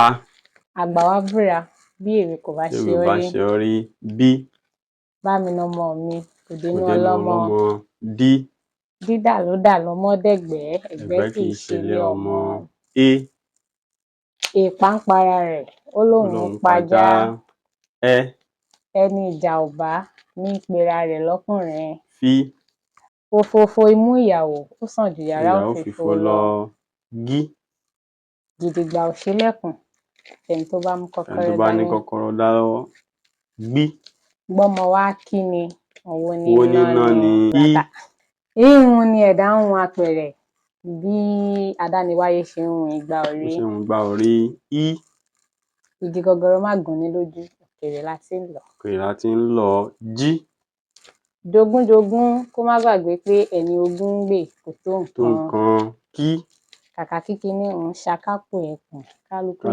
A. Àgbà wá búra bí èwe kò bá ṣe ọ́ rí. ṣe ọ́ rí. B. Bá mi nọmọ mi kò dénú kò dénú ọlọ́mọ. D. Dídà ló dà lọ́mọ dẹ̀gbẹ́, ẹ̀gbẹ́ ẹ̀gbẹ́ kì í ṣe ilé ọmọ. E. Èèpà ń para rẹ̀, ó lóun ń pajá. Ẹ. Ẹni ìjà ò bá ní í pera rẹ̀ lọ́kùnrin. F. Òfófó imú ìyàwó ó sàn ju yàrá òfìfo lọ. G. Gidigba ò ṣílẹ̀kùn ẹni tó bá mú ẹni tó kọ́kọ́rọ́ bá ní dání. kọ́kọ́rọ́ dá lọ́wọ́. Gb. Gbọ́mọ wá kí ni, owó owó níná ni. I. Híhun ni ẹ̀dá ń hun apẹ̀rẹ̀, bí adániwáyé ṣe ń hun igbá orí. I. Igi gogoro má gúnni lójú, òkèèrè la ti ń lọ̀. J. Jogúnjogún kó má gbàgbé pé ẹni ogún ń gbè kò tó nǹkan. K. Kàkà kí kiní ọ̀hún ṣakápò ẹkùn, kálukú